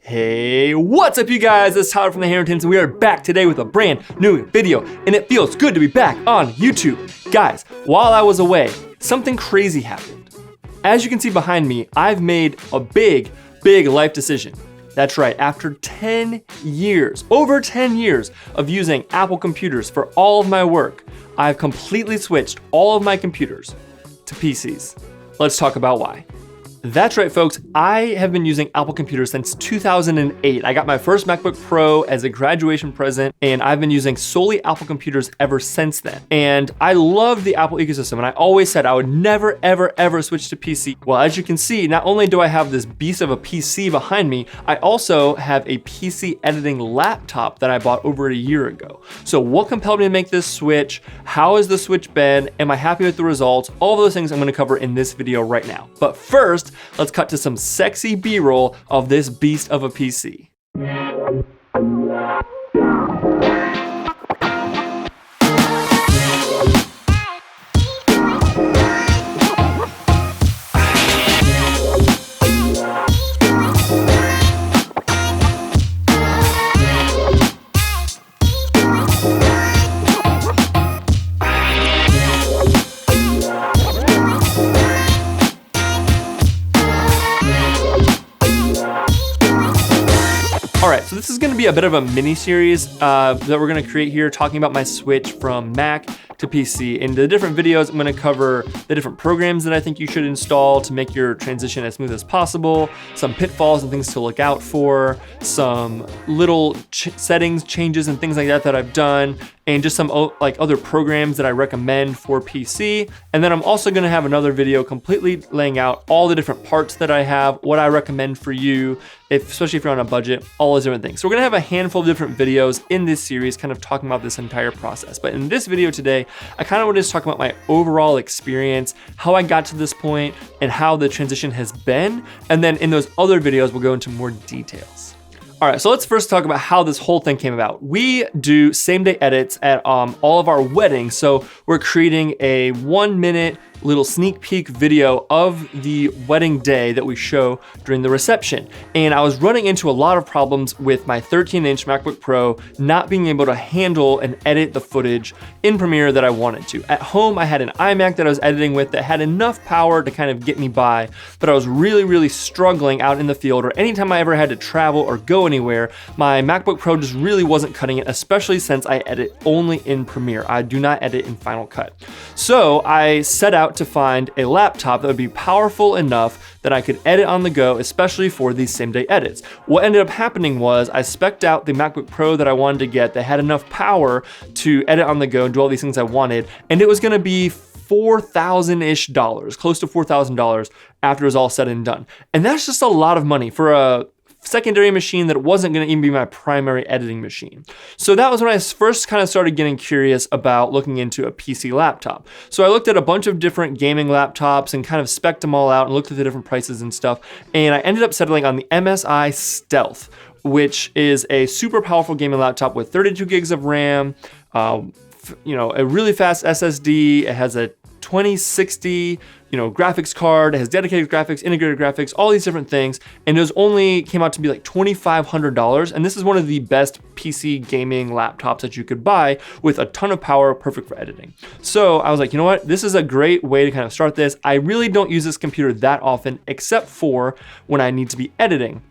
Hey, what's up you guys? It's Tyler from the Harringtons. We are back today with a brand new video and it feels good to be back on YouTube. Guys, while I was away, something crazy happened. As you can see behind me, I've made a big life decision. That's right, after 10 years, over 10 years of using Apple computers for all of my work, I've completely switched all of my computers to PCs. Let's talk about why. That's right, folks. I have been using Apple computers since 2008. I got my first MacBook Pro as a graduation present, and I've been using solely Apple computers ever since then. And I love the Apple ecosystem, and I always said I would never, ever switch to PC. Well, as you can see, not only do I have this beast of a PC behind me, I also have a PC editing laptop that I bought over a year ago. So what compelled me to make this switch? How has the switch been? Am I happy with the results? All of those things I'm gonna cover in this video right now. But first, let's cut to some sexy B-roll of this beast of a PC. All right, so this is gonna be a bit of a mini series that we're gonna create here, talking about my switch from Mac to PC. In the different videos, I'm gonna cover the different programs that I think you should install to make your transition as smooth as possible, some pitfalls and things to look out for, some little settings changes and things like that that I've done, and just some like other programs that I recommend for PC. And then I'm also gonna have another video completely laying out all the different parts that I have, what I recommend for you, especially if you're on a budget, all those different things. So we're gonna have a handful of different videos in this series kind of talking about this entire process. But in this video today, I kind of want to just talk about my overall experience, how I got to this point, and how the transition has been. And then in those other videos, we'll go into more details. All right, so let's first talk about how this whole thing came about. We do same-day edits at all of our weddings. So we're creating a 1-minute little sneak peek video of the wedding day that we show during the reception. And I was running into a lot of problems with my 13-inch MacBook Pro not being able to handle and edit the footage in Premiere that I wanted to. At home, I had an iMac that I was editing with that had enough power to kind of get me by, but I was really struggling out in the field, or anytime I ever had to travel or go anywhere, my MacBook Pro just really wasn't cutting it, especially since I edit only in Premiere. I do not edit in Final Cut. So I set out to find a laptop that would be powerful enough that I could edit on the go, especially for these same-day edits. What ended up happening was I spec'd out the MacBook Pro that I wanted to get that had enough power to edit on the go and do all these things I wanted, and it was gonna be $4,000-ish, close to $4,000 after it was all said and done. And that's just a lot of money for a secondary machine that wasn't gonna even be my primary editing machine. So that was when I first kind of started getting curious about looking into a PC laptop. So I looked at a bunch of different gaming laptops and kind of spec'd them all out and looked at the different prices and stuff. And I ended up settling on the MSI Stealth, which is a super powerful gaming laptop with 32 gigs of RAM, a really fast SSD. It has a 2060 graphics card, it has dedicated graphics, integrated graphics, all these different things, and it only came out to be like $2,500, and this is one of the best PC gaming laptops that you could buy with a ton of power, perfect for editing. So I was like, you know what, this is a great way to kind of start this. I really don't use this computer that often, except for when I need to be editing.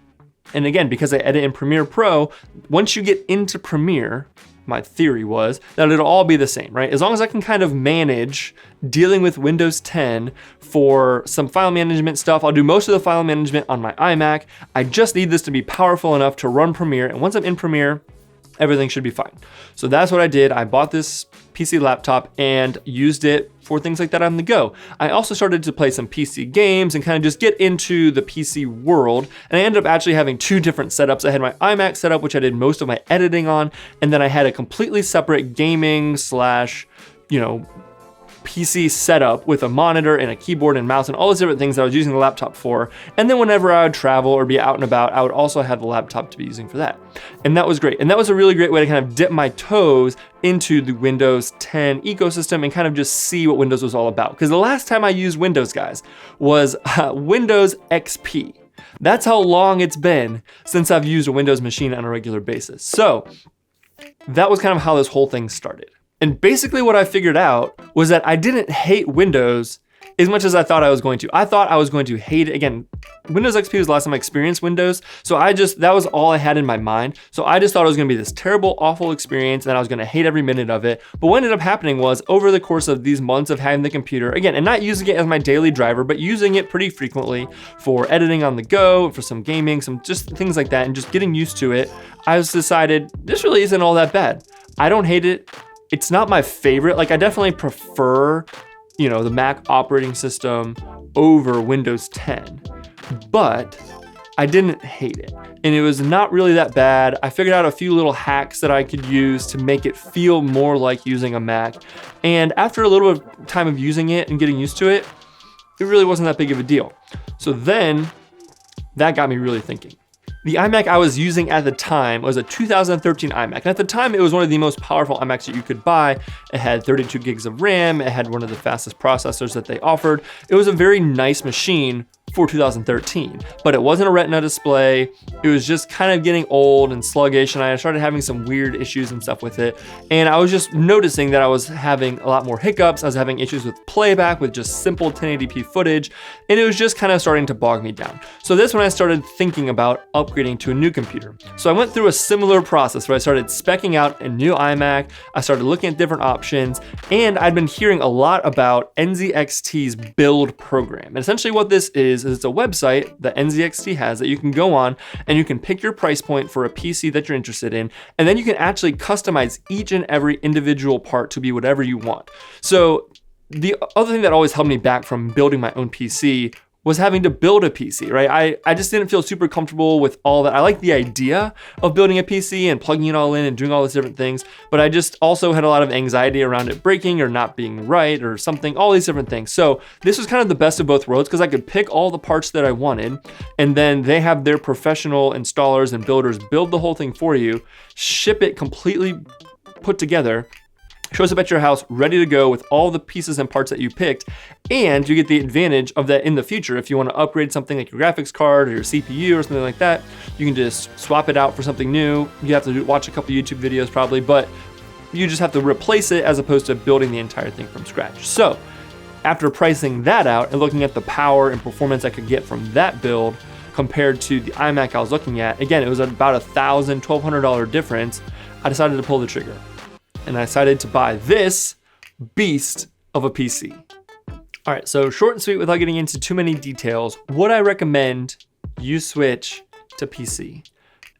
And again, because I edit in Premiere Pro, once you get into Premiere, my theory was that it'll all be the same, right? As long as I can kind of manage dealing with Windows 10 for some file management stuff, I'll do most of the file management on my iMac. I just need this to be powerful enough to run Premiere, and once I'm in Premiere, everything should be fine. So that's what I did. I bought this PC laptop and used it for things like that on the go. I also started to play some PC games and kind of just get into the PC world. And I ended up actually having two different setups. I had my iMac setup, which I did most of my editing on. And then I had a completely separate gaming slash, PC setup with a monitor and a keyboard and mouse and all those different things that I was using the laptop for. And then whenever I would travel or be out and about, I would also have the laptop to be using for that. And that was great. And that was a really great way to kind of dip my toes into the Windows 10 ecosystem and kind of just see what Windows was all about. Because the last time I used Windows, guys, was Windows XP. That's how long it's been since I've used a Windows machine on a regular basis. So that was kind of how this whole thing started. And basically what I figured out was that I didn't hate Windows as much as I thought I was going to. I thought I was going to hate it. Again, Windows XP was the last time I experienced Windows. So that was all I had in my mind. So I just thought it was gonna be this terrible, awful experience and I was gonna hate every minute of it. But what ended up happening was over the course of these months of having the computer, again, and not using it as my daily driver, but using it pretty frequently for editing on the go, for some gaming, some just things like that, and just getting used to it, I just decided this really isn't all that bad. I don't hate it. It's not my favorite. Like I definitely prefer the Mac operating system over Windows 10, but I didn't hate it. And it was not really that bad. I figured out a few little hacks that I could use to make it feel more like using a Mac. And after a little bit of time of using it and getting used to it, it really wasn't that big of a deal. So then that got me really thinking. The iMac I was using at the time was a 2013 iMac. And at the time, it was one of the most powerful iMacs that you could buy. It had 32 gigs of RAM. It had one of the fastest processors that they offered. It was a very nice machine for 2013, but it wasn't a Retina display. It was just kind of getting old and sluggish, and I started having some weird issues and stuff with it. And I was just noticing that I was having a lot more hiccups. I was having issues with playback with just simple 1080p footage, and it was just kind of starting to bog me down. So that's when I started thinking about upgrading to a new computer. So I went through a similar process where I started speccing out a new iMac. I started looking at different options, and I'd been hearing a lot about NZXT's build program. And essentially what this is it's a website that NZXT has that you can go on and you can pick your price point for a PC that you're interested in, and then you can actually customize each and every individual part to be whatever you want. So the other thing that always held me back from building my own PC was having to build a PC, right? I just didn't feel super comfortable with all that. I like the idea of building a PC and plugging it all in and doing all these different things, but I just also had a lot of anxiety around it breaking or not being right or something, all these different things. So this was kind of the best of both worlds because I could pick all the parts that I wanted, and then they have their professional installers and builders build the whole thing for you, ship it completely put together, shows up at your house ready to go with all the pieces and parts that you picked, and you get the advantage of that in the future. If you want to upgrade something like your graphics card or your CPU or something like that, you can just swap it out for something new. You have to watch a couple YouTube videos probably, but you just have to replace it as opposed to building the entire thing from scratch. So after pricing that out and looking at the power and performance I could get from that build compared to the iMac I was looking at, again, it was about $1,000, $1,200 difference. I decided to pull the trigger. And I decided to buy this beast of a PC. All right, so short and sweet without getting into too many details, would I recommend you switch to PC?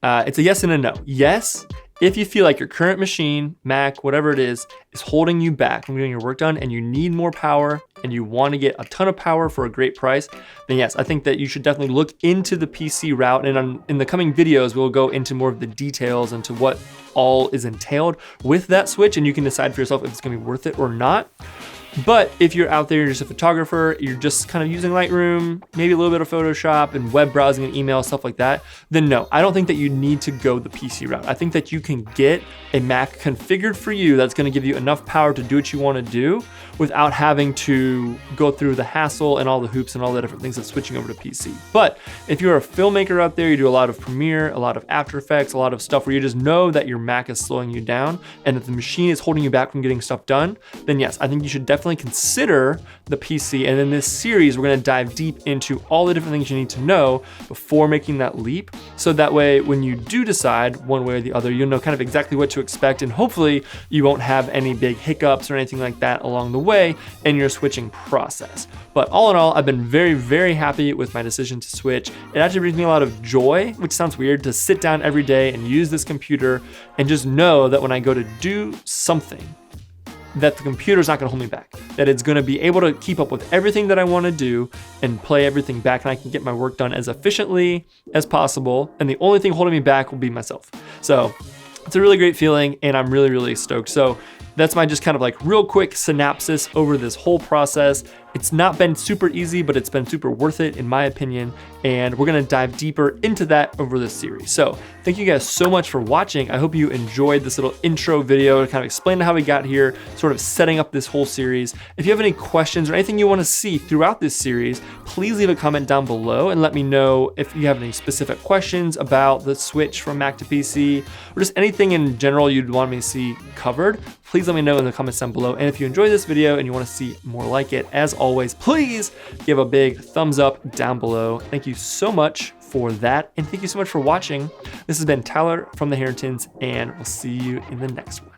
It's a yes and a no. Yes, if you feel like your current machine, Mac, whatever it is holding you back from getting your work done and you need more power and you want to get a ton of power for a great price, then yes, I think that you should definitely look into the PC route. And in the coming videos, we'll go into more of the details into what all is entailed with that switch, and you can decide for yourself if it's gonna be worth it or not. But if you're out there, you're just a photographer, you're just kind of using Lightroom, maybe a little bit of Photoshop and web browsing and email, stuff like that, then no, I don't think that you need to go the PC route. I think that you can get a Mac configured for you that's gonna give you enough power to do what you wanna do without having to go through the hassle and all the hoops and all the different things of switching over to PC. But if you're a filmmaker out there, you do a lot of Premiere, a lot of After Effects, a lot of stuff where you just know that your Mac is slowing you down and that the machine is holding you back from getting stuff done, then yes, I think you should definitely consider the PC. And in this series, we're gonna dive deep into all the different things you need to know before making that leap. So that way, when you do decide one way or the other, you'll know kind of exactly what to expect. And hopefully you won't have any big hiccups or anything like that along the way in your switching process. But all in all, I've been very, very happy with my decision to switch. It actually brings me a lot of joy, which sounds weird, to sit down every day and use this computer and just know that when I go to do something, that the computer's not gonna hold me back, that it's gonna be able to keep up with everything that I wanna do and play everything back, and I can get my work done as efficiently as possible, and the only thing holding me back will be myself. So it's a really great feeling, and I'm really, really stoked. So that's my just kind of like real quick synopsis over this whole process. It's not been super easy, but it's been super worth it in my opinion, and we're gonna dive deeper into that over this series. So thank you guys so much for watching. I hope you enjoyed this little intro video to kind of explain how we got here, sort of setting up this whole series. If you have any questions or anything you want to see throughout this series, please leave a comment down below and let me know if you have any specific questions about the switch from Mac to PC, or just anything in general you'd want me to see covered. Please let me know in the comments down below. And if you enjoyed this video and you want to see more like it, as always, please give a big thumbs up down below. Thank you so much for that. And thank you so much for watching. This has been Tyler from the Harringtons, and we'll see you in the next one.